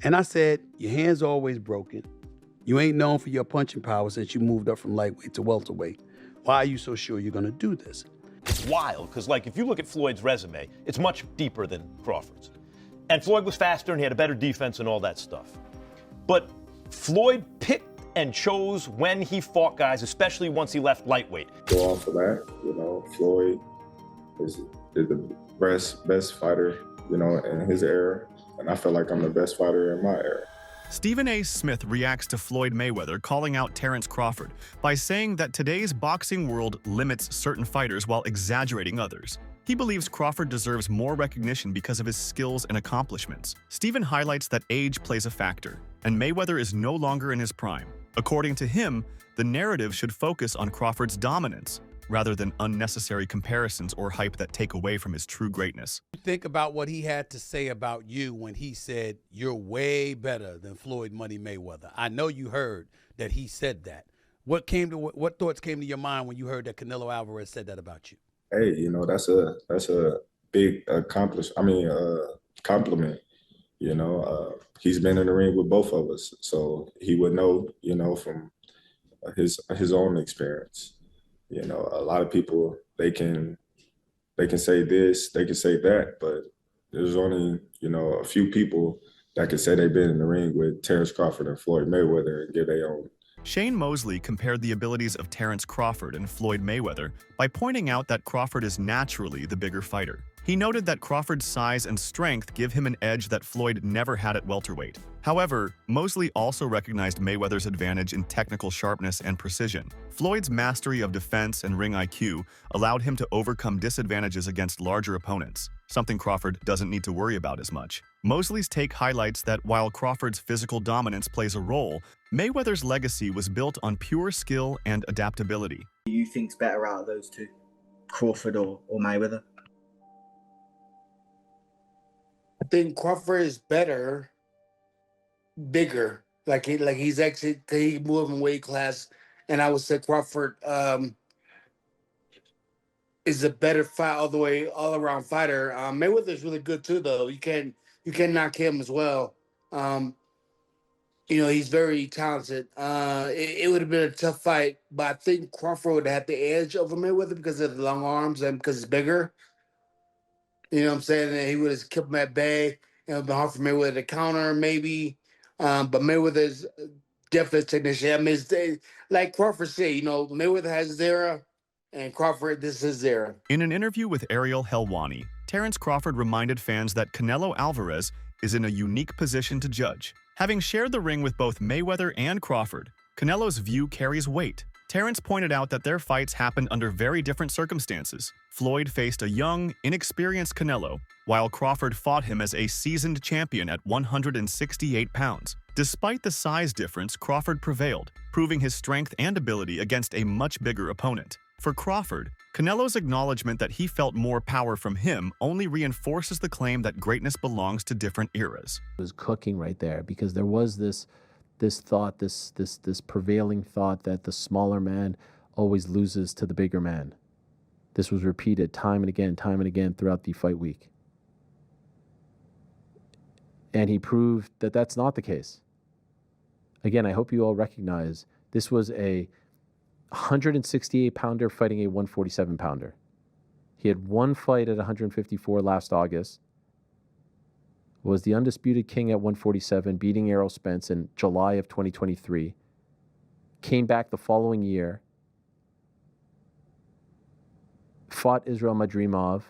And I said, your hand's always broken. You ain't known for your punching power since you moved up from lightweight to welterweight. Why are you so sure you're gonna do this? It's wild, because like if you look at Floyd's resume, it's much deeper than Crawford's. And Floyd was faster and he had a better defense and all that stuff. But Floyd picked and chose when he fought guys, especially once he left lightweight. Go off of that, Floyd is the best fighter, in his era. And I feel like I'm the best fighter in my era. Stephen A. Smith reacts to Floyd Mayweather calling out Terence Crawford by saying that today's boxing world limits certain fighters while exaggerating others. He believes Crawford deserves more recognition because of his skills and accomplishments. Stephen highlights that age plays a factor, and Mayweather is no longer in his prime. According to him, the narrative should focus on Crawford's dominance, rather than unnecessary comparisons or hype that take away from his true greatness. Think about what he had to say about you when he said, you're way better than Floyd Money Mayweather. I know you heard that he said that. What thoughts came to your mind when you heard that Canelo Alvarez said that about you? Hey, that's a big compliment. He's been in the ring with both of us, so he would know, from his own experience. A lot of people, they can say this, they can say that, but there's only, a few people that can say they've been in the ring with Terence Crawford and Floyd Mayweather and give their own. Shane Mosley compared the abilities of Terence Crawford and Floyd Mayweather by pointing out that Crawford is naturally the bigger fighter. He noted that Crawford's size and strength give him an edge that Floyd never had at welterweight. However, Mosley also recognized Mayweather's advantage in technical sharpness and precision. Floyd's mastery of defense and ring IQ allowed him to overcome disadvantages against larger opponents, something Crawford doesn't need to worry about as much. Mosley's take highlights that while Crawford's physical dominance plays a role, Mayweather's legacy was built on pure skill and adaptability. Who do you think's better out of those two, Crawford or Mayweather? I think Crawford is better, bigger. He's actually he moved in weight class, and I would say Crawford is a better fight all around fighter. Mayweather's really good too, though. You can knock him as well. He's very talented. It would have been a tough fight, but I think Crawford would have had the edge over Mayweather because of the long arms and because it's bigger. You know what I'm saying? And he would have kept him at bay. It would have been hard for Mayweather to counter, maybe. But Mayweather's definitely a technician. I mean, like Crawford said, Mayweather has his era, and Crawford, this is his era. In an interview with Ariel Helwani, Terence Crawford reminded fans that Canelo Alvarez is in a unique position to judge. Having shared the ring with both Mayweather and Crawford, Canelo's view carries weight. Terence pointed out that their fights happened under very different circumstances. Floyd faced a young, inexperienced Canelo, while Crawford fought him as a seasoned champion at 168 pounds. Despite the size difference, Crawford prevailed, proving his strength and ability against a much bigger opponent. For Crawford, Canelo's acknowledgement that he felt more power from him only reinforces the claim that greatness belongs to different eras. It was cooking right there because there was this thought, this prevailing thought that the smaller man always loses to the bigger man. This was repeated time and again throughout the fight week. And he proved that that's not the case. Again, I hope you all recognize this was a 168-pounder fighting a 147-pounder. He had one fight at 154 last August, was the undisputed king at 147, beating Errol Spence in July of 2023, came back the following year, fought Israel Madrimov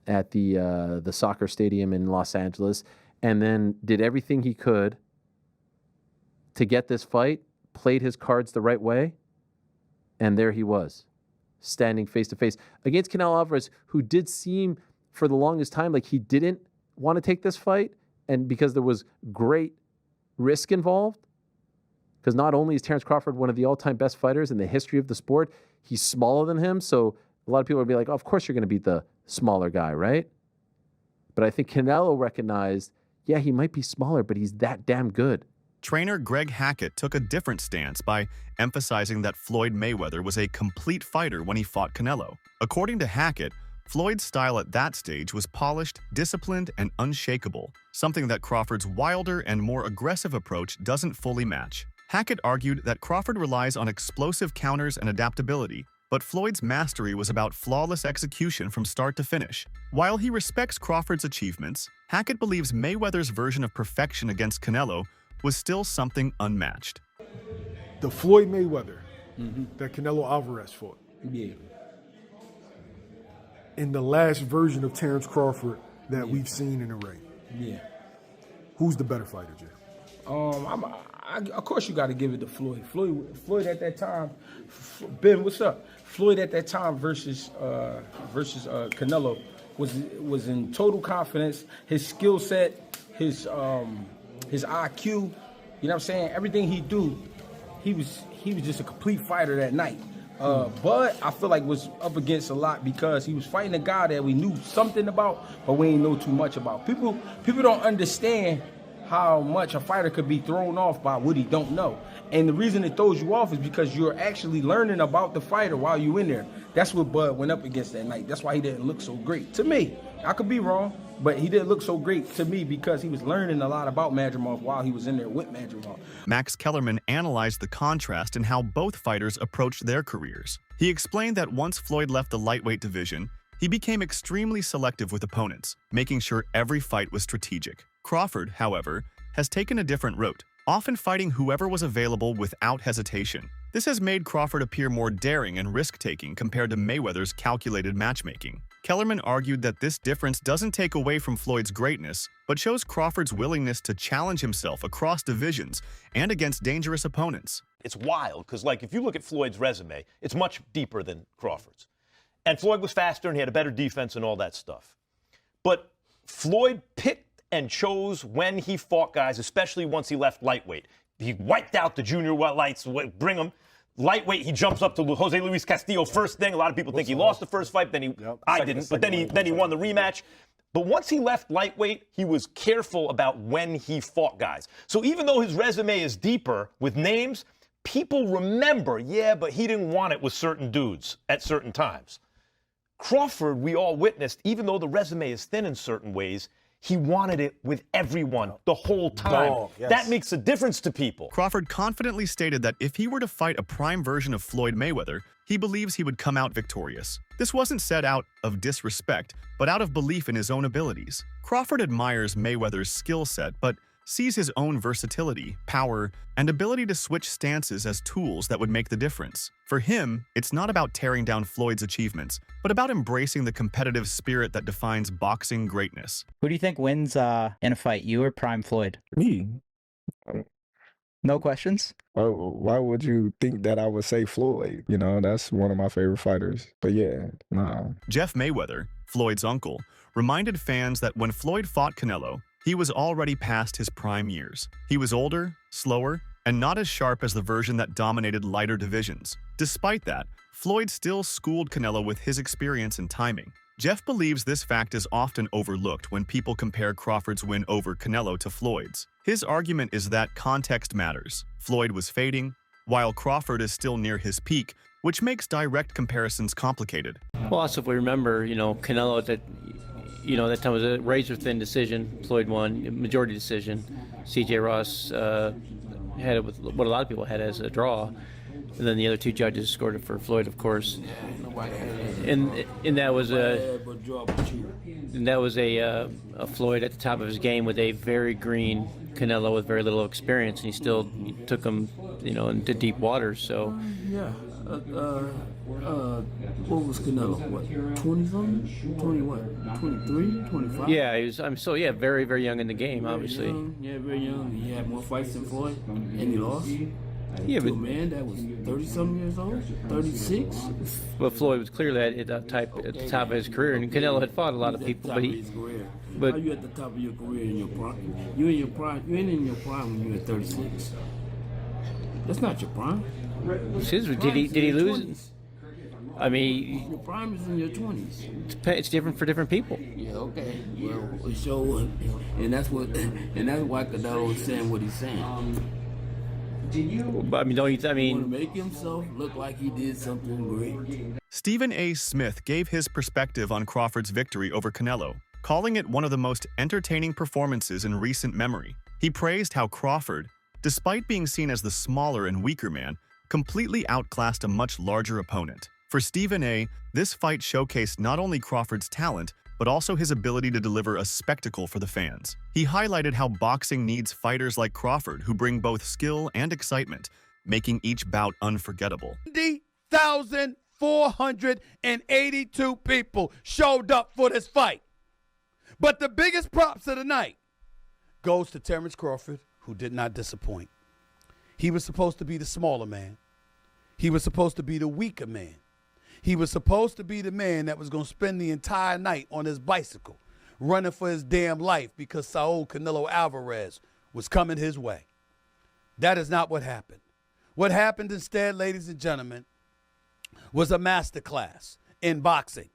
at the soccer stadium in Los Angeles, and then did everything he could to get this fight, played his cards the right way, and there he was, standing face-to-face against Canelo Alvarez, who did seem for the longest time like he didn't want to take this fight, and because there was great risk involved, because not only is Terence Crawford one of the all-time best fighters in the history of the sport, he's smaller than him, so a lot of people would be like, oh, of course you're going to beat the smaller guy, right? But I think Canelo recognized, yeah, he might be smaller, but he's that damn good. Trainer Greg Hackett took a different stance by emphasizing that Floyd Mayweather was a complete fighter when he fought Canelo. According to Hackett, Floyd's style at that stage was polished, disciplined, and unshakable, something that Crawford's wilder and more aggressive approach doesn't fully match. Hackett argued that Crawford relies on explosive counters and adaptability, but Floyd's mastery was about flawless execution from start to finish. While he respects Crawford's achievements, Hackett believes Mayweather's version of perfection against Canelo was still something unmatched. The Floyd Mayweather that Canelo Alvarez fought. Yeah. In the last version of Terence Crawford that we've seen in the ring. Yeah. Who's the better fighter, Jay? Of course you got to give it to Floyd. Floyd at that time, Ben, what's up? Floyd at that time versus Canelo was in total confidence. His skill set, his IQ, you know what I'm saying? Everything he do, he was just a complete fighter that night. But I feel like was up against a lot because he was fighting a guy that we knew something about, but we didn't know too much about. People don't understand how much a fighter could be thrown off by what he don't know. And the reason it throws you off is because you're actually learning about the fighter while you're in there. That's what Bud went up against that night. That's why he didn't look so great. To me, I could be wrong, but he didn't look so great to me because he was learning a lot about Madrimov while he was in there with Madrimov. Max Kellerman analyzed the contrast in how both fighters approached their careers. He explained that once Floyd left the lightweight division, he became extremely selective with opponents, making sure every fight was strategic. Crawford, however, has taken a different route, often fighting whoever was available without hesitation. This has made Crawford appear more daring and risk-taking compared to Mayweather's calculated matchmaking. Kellerman argued that this difference doesn't take away from Floyd's greatness, but shows Crawford's willingness to challenge himself across divisions and against dangerous opponents. It's wild, because if you look at Floyd's resume, it's much deeper than Crawford's. And Floyd was faster and he had a better defense and all that stuff. But Floyd picked and chose when he fought guys, especially once he left lightweight. He wiped out the junior lights, bring him. Lightweight, he jumps up to Jose Luis Castillo first thing. A lot of people think he lost the first fight, I didn't, but then he won the rematch. But once he left lightweight, he was careful about when he fought guys. So even though his resume is deeper with names, people remember, but he didn't want it with certain dudes at certain times. Crawford, we all witnessed, even though the resume is thin in certain ways, he wanted it with everyone the whole time. That makes a difference to people. Crawford confidently stated that if he were to fight a prime version of Floyd Mayweather, he believes he would come out victorious. This wasn't said out of disrespect, but out of belief in his own abilities. Crawford admires Mayweather's skill set, but sees his own versatility, power, and ability to switch stances as tools that would make the difference. For him, it's not about tearing down Floyd's achievements, but about embracing the competitive spirit that defines boxing greatness. Who do you think wins in a fight, you or Prime Floyd? Me. No questions? Why would you think that I would say Floyd? You know, that's one of my favorite fighters. But Jeff Mayweather, Floyd's uncle, reminded fans that when Floyd fought Canelo, he was already past his prime years. He was older, slower, and not as sharp as the version that dominated lighter divisions. Despite that, Floyd still schooled Canelo with his experience and timing. Jeff believes this fact is often overlooked when people compare Crawford's win over Canelo to Floyd's. His argument is that context matters. Floyd was fading, while Crawford is still near his peak, which makes direct comparisons complicated. Well, also if we remember, Canelo that time was a razor-thin decision. Floyd won, majority decision. C.J. Ross had it with what a lot of people had as a draw. And then the other two judges scored it for Floyd, of course. And that was a Floyd at the top of his game with a very green Canelo with very little experience, and he still took him, into deep waters. So. What was Canelo? What, 20-something? 20 what? 23? 25? Yeah, he was. Very, very young in the game, obviously. Very young. He had more fights than Floyd, and he lost. Yeah, to a man that was 30-something years old, 36. But Floyd was clearly at the top of his career, and Canelo had fought a lot of people. But how you at the top of your career in your prime? You in your prime? You ain't in your prime when you're at 36. That's not your prime. Did he lose? I mean, your prime is in your 20s. It's different for different people. Yeah, okay. Well, and that's why Canelo is saying what he's saying. I mean, don't you? I want to mean, make himself look like he did something great. Stephen A. Smith gave his perspective on Crawford's victory over Canelo, calling it one of the most entertaining performances in recent memory. He praised how Crawford, despite being seen as the smaller and weaker man, completely outclassed a much larger opponent. For Stephen A., this fight showcased not only Crawford's talent, but also his ability to deliver a spectacle for the fans. He highlighted how boxing needs fighters like Crawford who bring both skill and excitement, making each bout unforgettable. 90,482 people showed up for this fight. But the biggest props of the night goes to Terence Crawford, who did not disappoint. He was supposed to be the smaller man. He was supposed to be the weaker man. He was supposed to be the man that was going to spend the entire night on his bicycle, running for his damn life because Saul Canelo Alvarez was coming his way. That is not what happened. What happened instead, ladies and gentlemen, was a masterclass in boxing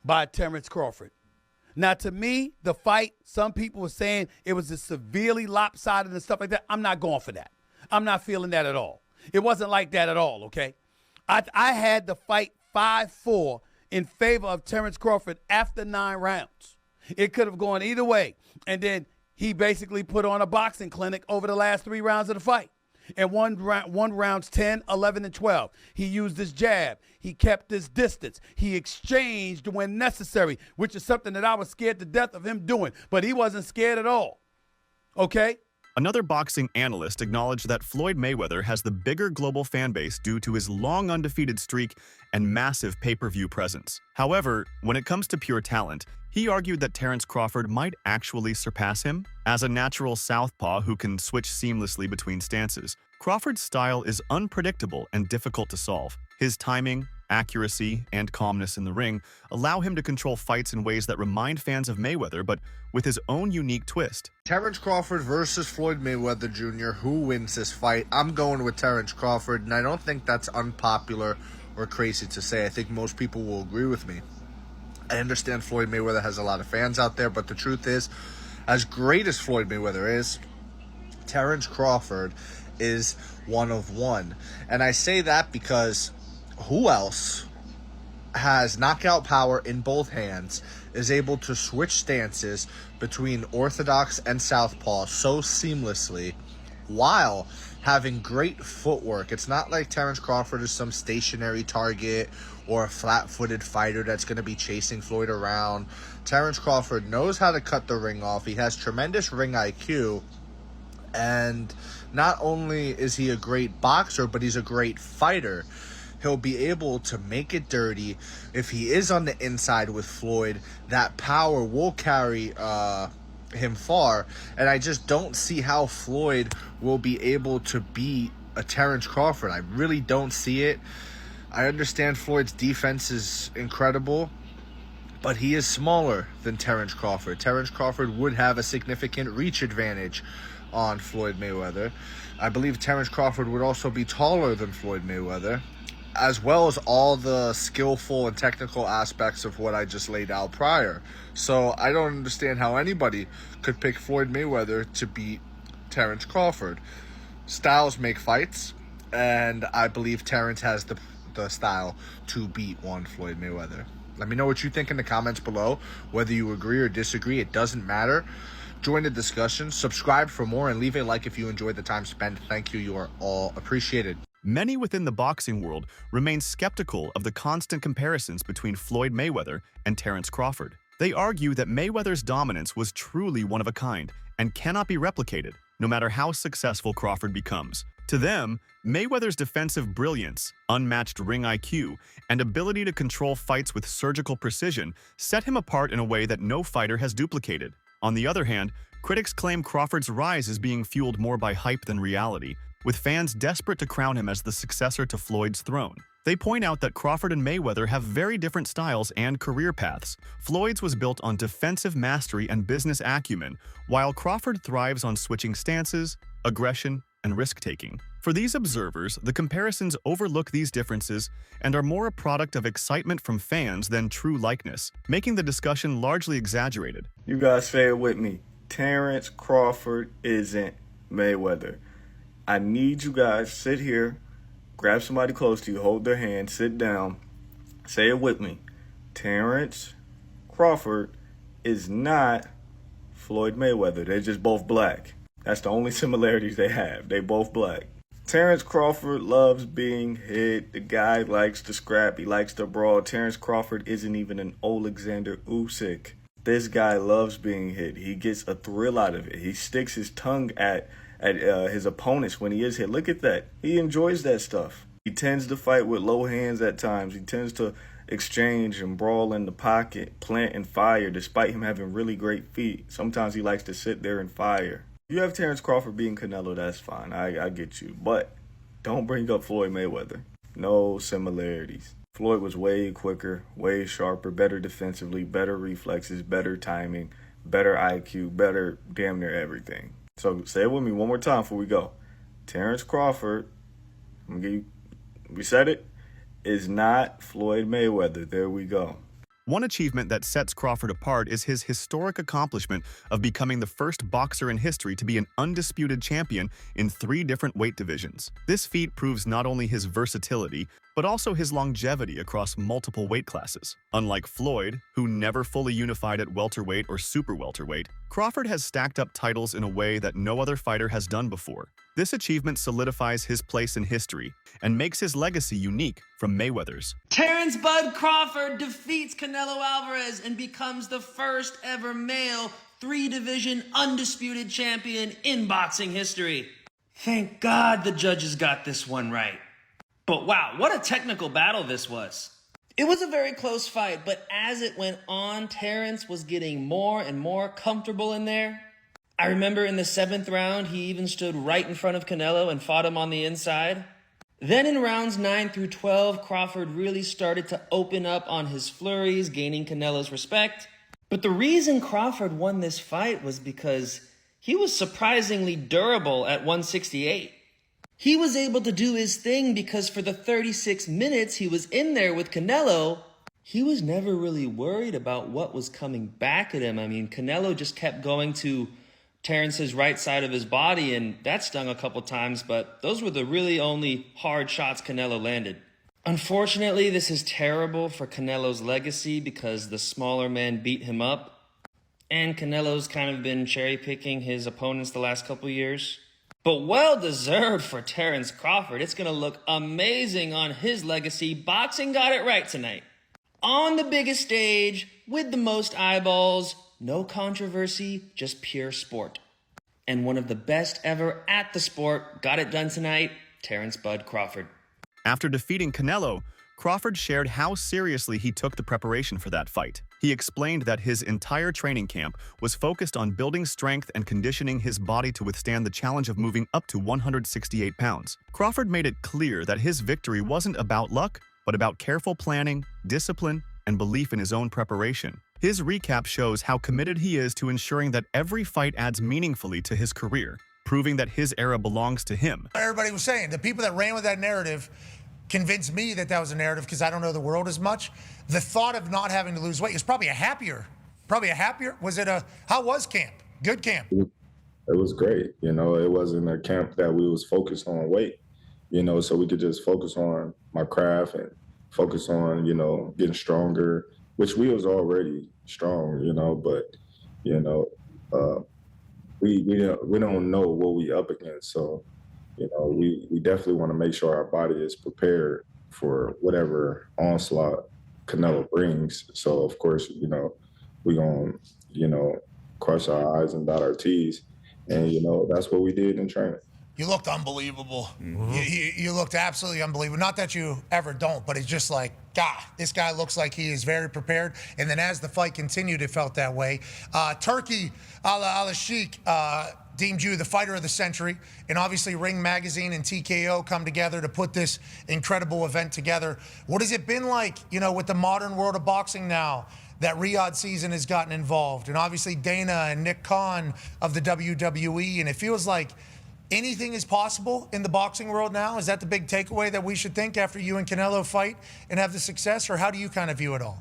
by Terence Crawford. Now, to me, the fight, some people were saying it was just severely lopsided and stuff like that. I'm not going for that. I'm not feeling that at all. It wasn't like that at all, okay? I had the fight 5-4 in favor of Terence Crawford after 9 rounds. It could have gone either way. And then he basically put on a boxing clinic over the last 3 rounds of the fight. And one rounds 10, 11, and 12. He used his jab. He kept his distance. He exchanged when necessary, which is something that I was scared to death of him doing. But he wasn't scared at all. Okay? Another boxing analyst acknowledged that Floyd Mayweather has the bigger global fan base due to his long undefeated streak and massive pay-per-view presence. However, when it comes to pure talent, he argued that Terence Crawford might actually surpass him. As a natural southpaw who can switch seamlessly between stances, Crawford's style is unpredictable and difficult to solve. His timing, accuracy, and calmness in the ring allow him to control fights in ways that remind fans of Mayweather, but with his own unique twist. Terence Crawford versus Floyd Mayweather Jr. Who wins this fight? I'm going with Terence Crawford, and I don't think that's unpopular or crazy to say. I think most people will agree with me. I understand Floyd Mayweather has a lot of fans out there, but the truth is, as great as Floyd Mayweather is, Terence Crawford is one of one. And I say that because who else has knockout power in both hands, is able to switch stances between orthodox and southpaw so seamlessly while having great footwork? It's not like Terence Crawford is some stationary target or a flat-footed fighter that's going to be chasing Floyd around. Terence Crawford knows how to cut the ring off. He has tremendous ring IQ. And not only is he a great boxer, but he's a great fighter. He'll be able to make it dirty. If he is on the inside with Floyd, that power will carry him far. And I just don't see how Floyd will be able to beat a Terence Crawford. I really don't see it. I understand Floyd's defense is incredible, but he is smaller than Terence Crawford. Terence Crawford would have a significant reach advantage on Floyd Mayweather. I believe Terence Crawford would also be taller than Floyd Mayweather, as well as all the skillful and technical aspects of what I just laid out prior. So I don't understand how anybody could pick Floyd Mayweather to beat Terence Crawford. Styles make fights, and I believe Terence has the style to beat one Floyd Mayweather. Let me know what you think in the comments below. Whether you agree or disagree, it doesn't matter. Join the discussion, subscribe for more, and leave a like if you enjoyed the time spent. Thank you. You are all appreciated. Many within the boxing world remain skeptical of the constant comparisons between Floyd Mayweather and Terence Crawford. They argue that Mayweather's dominance was truly one of a kind and cannot be replicated, no matter how successful Crawford becomes. To them, Mayweather's defensive brilliance, unmatched ring IQ, and ability to control fights with surgical precision set him apart in a way that no fighter has duplicated. On the other hand, critics claim Crawford's rise is being fueled more by hype than reality, with fans desperate to crown him as the successor to Floyd's throne. They point out that Crawford and Mayweather have very different styles and career paths. Floyd's was built on defensive mastery and business acumen, while Crawford thrives on switching stances, aggression, and risk-taking. For these observers, the comparisons overlook these differences and are more a product of excitement from fans than true likeness, making the discussion largely exaggerated. You guys say it with me. Terence Crawford isn't Mayweather. I need you guys to sit here, grab somebody close to you, hold their hand, sit down, say it with me. Terence Crawford is not Floyd Mayweather. They're just both black. That's the only similarities they have. They both black. Terence Crawford loves being hit. The guy likes to scrap. He likes to brawl. Terence Crawford isn't even an Alexander Usyk. This guy loves being hit. He gets a thrill out of it. He sticks his tongue at his opponents when he is hit. Look at that. He enjoys that stuff. He tends to fight with low hands at times. He tends to exchange and brawl in the pocket, plant and fire, despite him having really great feet. Sometimes he likes to sit there and fire. You have Terence Crawford being Canelo, that's fine. I get you. But don't bring up Floyd Mayweather. No similarities. Floyd was way quicker, way sharper, better defensively, better reflexes, better timing, better IQ, better damn near everything. So say it with me one more time before we go. Terence Crawford, I'm gonna give you, we said it, is not Floyd Mayweather. There we go. One achievement that sets Crawford apart is his historic accomplishment of becoming the first boxer in history to be an undisputed champion in 3 different weight divisions. This feat proves not only his versatility, but also his longevity across multiple weight classes. Unlike Floyd, who never fully unified at welterweight or super welterweight, Crawford has stacked up titles in a way that no other fighter has done before. This achievement solidifies his place in history and makes his legacy unique from Mayweather's. Terence Bud Crawford defeats Canelo Alvarez and becomes the first ever male 3-division undisputed champion in boxing history. Thank God the judges got this one right. But wow, what a technical battle this was. It was a very close fight, but as it went on, Terence was getting more and more comfortable in there. I remember in the 7th round, he even stood right in front of Canelo and fought him on the inside. Then in rounds 9 through 12, Crawford really started to open up on his flurries, gaining Canelo's respect. But the reason Crawford won this fight was because he was surprisingly durable at 168. He was able to do his thing because for the 36 minutes he was in there with Canelo, he was never really worried about what was coming back at him. I mean, Canelo just kept going to Terence's right side of his body, and that stung a couple times, but those were the really only hard shots Canelo landed. Unfortunately, this is terrible for Canelo's legacy because the smaller men beat him up, and Canelo's kind of been cherry-picking his opponents the last couple years. But well-deserved for Terence Crawford. It's going to look amazing on his legacy. Boxing got it right tonight. On the biggest stage, with the most eyeballs, no controversy, just pure sport. And one of the best ever at the sport got it done tonight, Terence Bud Crawford. After defeating Canelo, Crawford shared how seriously he took the preparation for that fight. He explained that his entire training camp was focused on building strength and conditioning his body to withstand the challenge of moving up to 168 pounds. Crawford made it clear that his victory wasn't about luck, but about careful planning, discipline, and belief in his own preparation. His recap shows how committed he is to ensuring that every fight adds meaningfully to his career, proving that his era belongs to him. Everybody was saying, the people that ran with that narrative convinced me that that was a narrative because I don't know the world as much. The thought of not having to lose weight is probably a happier. Was it how was camp? Good camp? It was great. You know, it wasn't a camp that we was focused on weight, you know, so we could just focus on my craft and focus on, you know, getting stronger, which we was already strong, you know, but, you know, we don't know what we up against. So, you know, we definitely want to make sure our body is prepared for whatever onslaught Canelo brings. So, of course, you know, we're going to, you know, cross our I's and dot our T's. And, you know, that's what we did in training. You looked unbelievable. You looked absolutely unbelievable. Not that you ever don't, but it's just like, God, this guy looks like he is very prepared. And then as the fight continued, it felt that way. Turkey Al-Sheikh deemed you the fighter of the century. And obviously Ring Magazine and TKO come together to put this incredible event together. What has it been like, you know, with the modern world of boxing now, that Riyadh season has gotten involved? And obviously Dana and Nick Khan of the WWE. And it feels like anything is possible in the boxing world now. Is that the big takeaway that we should think after you and Canelo fight and have the success? Or how do you kind of view it all?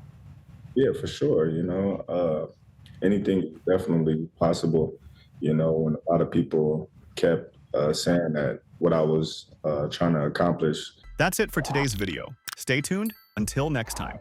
Yeah, for sure. You know, anything is definitely possible. You know, when a lot of people kept saying that, what I was trying to accomplish. That's it for today's video. Stay tuned. Until next time.